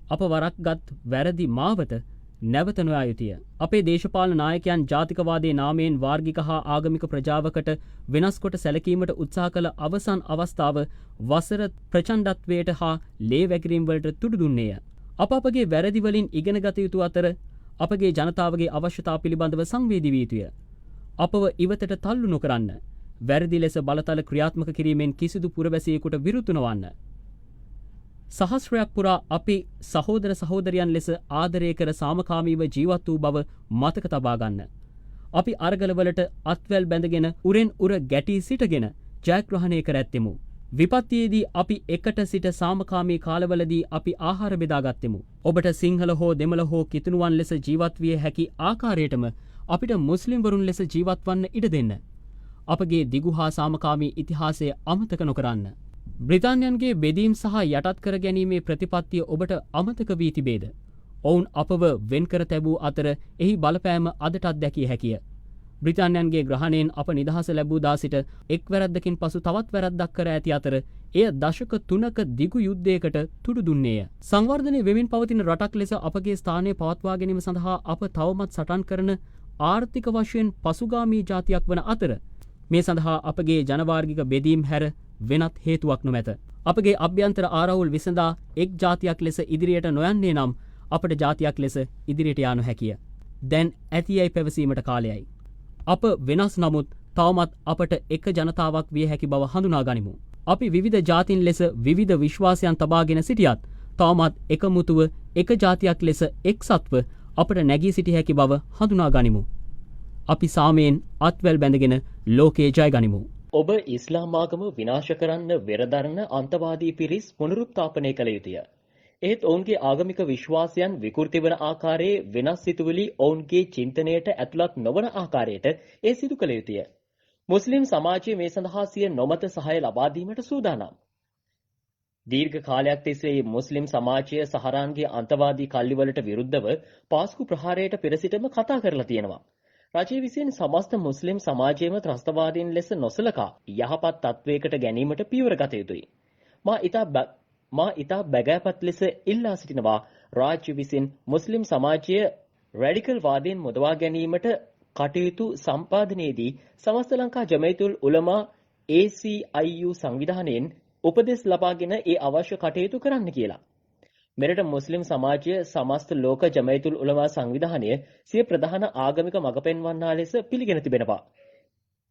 අප වරක්ගත් වැරදි මාවත නැවත නොයා යුතුය. අපේ දේශපාලන නායකයන් ජාතිකවාදයේ නාමයෙන් වාර්ගික හා ආගමික ප්‍රජාවකට වෙනස් කොට සැලකීමට උත්සාහ කළ අවසන් අවස්ථාව වසර ප්‍රචණ්ඩත්වයට හා ලේ වැගිරීම් වලට තුඩු දුන්නේය. අපගේ වැරදි වලින් ඉගෙන ගත යුතු අතර අපගේ ජනතාවගේ අවශ්‍යතා පිළිබඳව සංවේදී විය යුතුය. අපව ඉවතට තල්ලු නොකරන්න. වැරදි ලෙස බලතල ක්‍රියාත්මක කිරීමෙන් කිසිදු පුරවැසියෙකුට විරුද්ධ නොවන්න. සහස්‍රයක් පුරා අපි සහෝදර සහෝදරයන් ලෙස ආදරය කර සාමකාමීව ජීවත් වූ බව මතක තබා ගන්න. අපි අරගලවලට අත්වැල් බැඳගෙන උරෙන් උර ගැටී සිටගෙන ජයග්‍රහණය කර ඇත්තෙමු. විපත්තියේදී අපි එකට සිට සාමකාමී කාලවලදී අපි ආහාර බෙදාගත්තෙමු. ඔබට සිංහල හෝ දෙමළ හෝ කිතුණුවන් ලෙස ජීවත් විය හැකි ආකාරයටම අපිට මුස්ලිම්වරුන් ලෙස ජීවත් වන්න ඉඩ දෙන්න. අපගේ දිගු හා සාමකාමී ඉතිහාසය අමතක නොකරන්න. බ්‍රිතාන්‍යයන්ගේ බෙදීම් සහ යටත් කර ගැනීමේ ප්‍රතිපත්තිය ඔබට අමතක වී තිබේද? ඔවුන් අපව වෙන්කර තැබූ අතර එහි බලපෑම අදටත් දැකිය හැකිය. බ්‍රිතාන්‍යයන්ගේ ග්‍රහණයෙන් අප නිදහස ලැබූ දා සිට එක් වැරැද්දකින් පසු තවත් වැරැද්දක් කර ඇති අතර එය දශක 3ක දිගු යුද්ධයකට තුඩු දුන්නේය. සංවර්ධනය වෙමින් පවතින රටක් ලෙස අපගේ ස්ථානය පවත්වා ගැනීම සඳහා අප තවමත් සටන් කරන ආර්ථික වශයෙන් පසුගාමී ජාතියක් වන අතර මේ සඳහා අපගේ ජනවාර්ගික බෙදීම් හැර වෙනත් හේතුවක් නොමැත. අපගේ අභ්‍යන්තර ආරවුල් විසඳා එක් ජාතියක් ලෙස ඉදිරියට නොයන්නේ නම් අපට ජාතියක් ලෙස ඉදිරියට යා නොහැකිය. දැන් ඇතියයි පැවසීමට කාලයයි. අප වෙනස් නමුත් තවමත් අපට එක ජනතාවක් විය හැකි බව හඳුනා ගනිමු. අපි විවිධ ජාතීන් ලෙස විවිධ විශ්වාසයන් තබාගෙන සිටියත් තවමත් එකමුතුව එක ජාතියක් ලෙස එක්සත්ව අපට නැගී සිටිය හැකි බව හඳුනා ගනිමු. අපි සාමයෙන් අත්වැල් බැඳගෙන ලෝකයේ ජය ගනිමු. ඔබ ඉස්ලාම් ආගම විනාශ කරන්න වෙරදරන අන්තවාදී පිරිස් පුනරුත්ථාපනය කළ යුතුය. ඒත් ඔවුන්ගේ ආගමික විශ්වාසයන් විකෘති වන ආකාරයේ වෙනස් සිතුවිලි ඔවුන්ගේ චින්තනයට ඇතුළත් නොවන ආකාරයට ඒ සිදු කළ යුතුය. මුස්ලිම් සමාජය මේ සඳහා සිය නොමත සහාය ලබා දීමට සූදානම්. දීර්ඝ කාලයක් තිස්සේ මුස්ලිම් සමාජය සහරාන්ගේ අන්තවාදී කල්ලිවලට විරුද්ධව පාස්කු ප්‍රහාරයට පෙර සිටම කතා කරලා තියෙනවා. රජය විසින් සමස්ත මුස්ලිම් සමාජයේම ත්‍රස්තවාදීන් ලෙස නොසලකා යහපත් තත්වයකට ගැනීමට පියවර ගත යුතුයි. මා ඉතා බැගෑපත් ලෙස ඉල්ලා සිටිනවා රාජ්‍ය විසින් මුස්ලිම් සමාජය රැඩිකල් වාදයෙන් මුදවා ගැනීමට කටයුතු සම්පාදනයේදී සමස්ත ලංකා ජමයිතුල් උලමා ACIU සංවිධානයෙන් උපදෙස් ලබාගෙන ඒ අවශ්‍ය කටයුතු කරන්න කියලා. මෙරට මුස්ලිම් සමාජය සමස්ත ලෝක ජමයිතුල් උලමා සංවිධානය සිය ප්‍රධාන ආගමික මඟ පෙන්වන්නා ලෙස පිළිගෙන තිබෙනවා.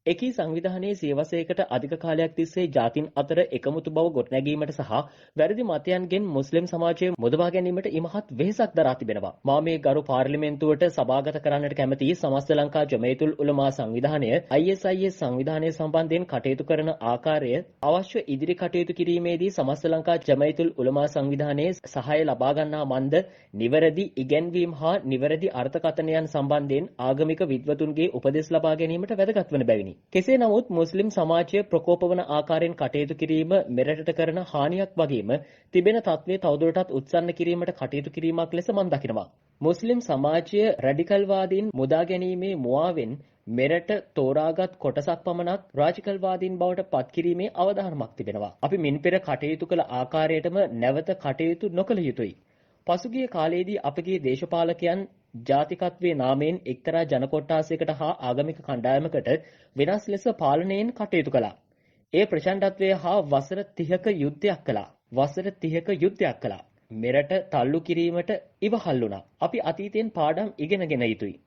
එකී සංවිධානයේ සියවසයකට අධික කාලයක් තිස්සේ ජාතින් අතර එකමුතු බව ගොඩනැගීමට සහ වැරදි මතයන්ගෙන් මුස්ලිම් සමාජය මුදවා ගැනීමට ඉමහත් වෙහෙසක් දරා තිබෙනවා. මා මේ ගරු පාර්ලිමේන්තුවට සභාගත කරන්නට කැමැති සමස්ත ලංකා ජමයිතුල් උලමා සංවිධානය ISIS සංවිධානය සම්බන්ධයෙන් කටයුතු කරන ආකාරය අවශ්‍ය ඉදිරි කටයුතු කිරීමේදී සමස්ත ලංකා ජමයිතුල් උලමා සංවිධානයේ සහාය ලබා ගන්නා මන්ද නිවැරදි ඉගැන්වීම් හා නිවැරදි අර්ථකථනයන් සම්බන්ධයෙන් ආගමික විද්වතුන්ගේ උපදෙස් ලබා ගැනීමට වැදගත් වන බැවිනි. කෙසේ නමුත් මුස්ලිම් සමාජය ප්‍රකෝප වන ආකාරයෙන් කටයුතු කිරීම මෙරටට කරන හානියක් වගේම තිබෙන තත්ත්වය තවදුරටත් උත්සන්න කිරීමට කටයුතු කිරීමක් ලෙස මම දකිනවා. මුස්ලිම් සමාජය රැඩිකල්වාදීන් මුදා ගැනීමේ මුවාවෙන් මෙරට තෝරාගත් කොටසක් පමණක් රාජිකල්වාදීන් බවට පත් කිරීමේ අවධානමක් තිබෙනවා. අපි මින් පෙර කටයුතු කළ ආකාරයටම නැවත කටයුතු නොකළ යුතුයි. පසුගිය කාලයේදී අපගේ දේශපාලකයන් ජාතිකත්වයේ නාමයෙන් එක්තරා ජන කොට්ටාසයකට හා ආගමික කණ්ඩායමකට වෙනස් ලෙස පාලනයෙන් කටයුතු කළා. ඒ ප්‍රචණ්ඩත්වය හා වසර 30ක යුද්ධයක් කළා. මෙරට තල්ලු කිරීමට ඉවහල් වුණා. අපි අතීතයෙන් පාඩම් ඉගෙනගෙන යුතුයි.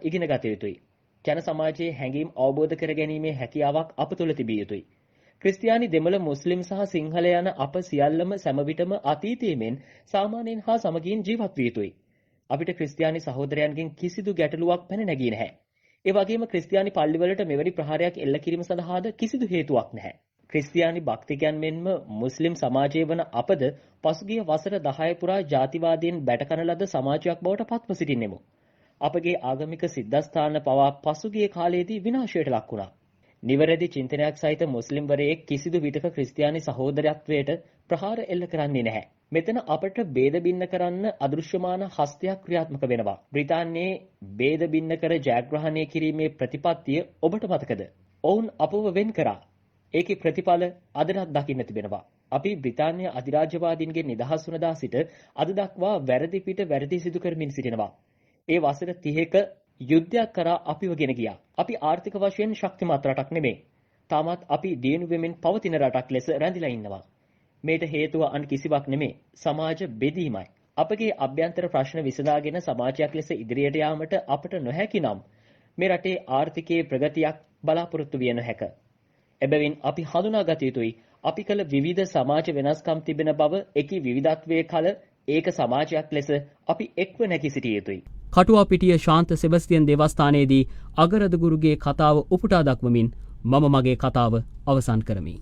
ඉගෙන ගත යුතුයි. ජන සමාජයේ හැඟීම් අවබෝධ කර ගැනීමේ හැකියාවක් අප තුළ තිබිය යුතුයි. ක්‍රිස්තියානි දෙමළ මුස්ලිම් සහ සිංහල යන අප සියල්ලම සැමවිටම අතීතයේ මෙන් සාමාන්‍යයෙන් හා සමගින් ජීවත් විය යුතුයි. අපිට ක්‍රිස්තියානි සහෝදරයන්ගෙන් කිසිදු ගැටලුවක් පැන නැගී නැහැ. ඒ වගේම ක්‍රිස්තියානි පල්ලිවලට මෙවැනි ප්‍රහාරයක් එල්ල කිරීම සඳහාද කිසිදු හේතුවක් නැහැ. ක්‍රිස්තියානි භක්තිකයන් මෙන්ම මුස්ලිම් සමාජයේ වන අපද පසුගිය වසර 10 පුරා ජාතිවාදයෙන් බැටකන ලද සමාජයක් බවට පත්ව සිටින්නෙමු. අපගේ ආගමික සිද්ධාස්ථාන පවා පසුගිය කාලයේදී විනාශයට ලක් වුණා. නිවැරදි චින්තනයක් සහිත මුස්ලිම් වරයෙක් කිසිදු විටක ක්‍රිස්තියානි සහෝදරත්වයට ප්‍රහාර එල්ල කරන්නේ නැහැ. මෙතන අපට ભેද බින්න කරන්න අදෘශ්‍යමාන හස්තයක් ක්‍රියාත්මක වෙනවා. බ්‍රිතාන්‍යයේ ભેද බින්න කර ජයග්‍රහණය කිරීමේ ප්‍රතිපත්තිය ඔබට මතකද? ඔවුන් අපව වෙන් කරා. ඒකේ ප්‍රතිඵල අදටත් දකින්න තිබෙනවා. අපි බ්‍රිතාන්‍ය අධිරාජ්‍යවාදීන්ගේ නිදහස් වන දා සිට අද දක්වා වැරදි පිට වැරදි සිදු කරමින් සිටිනවා. ඒ වසර 30ක යුද්ධයක් කරා අපිව ගෙන ගියා. අපි ආර්ථික වශයෙන් ශක්තිමත් රටක් නෙමෙයි. තාමත් අපි දියුණු වෙමින් පවතින රටක් ලෙස රැඳිලා ඉන්නවා. මේට හේතුව අන් කිසිවක් නෙමෙයි. සමාජ බෙදීමයි. අපගේ අභ්‍යන්තර ප්‍රශ්න විසඳාගෙන සමාජයක් ලෙස ඉදිරියට යාමට අපට නොහැකි නම් මේ රටේ ආර්ථිකයේ ප්‍රගතියක් බලාපොරොත්තු විය නොහැක. එබැවින් අපි හඳුනාගත යුතුයි අපි කළ විවිධ සමාජ වෙනස්කම් තිබෙන බව, එකී විවිධත්වයේ කල ඒක සමාජයක් ලෙස අපි එක්ව නැගී සිටිය යුතුයි. කටුවාපිටිය ශාන්ත සෙබස්තියන් දේවස්ථානයේදී අගරදගුරුගේ කතාව උපුටා දක්වමින් මම මගේ කතාව අවසන් කරමි.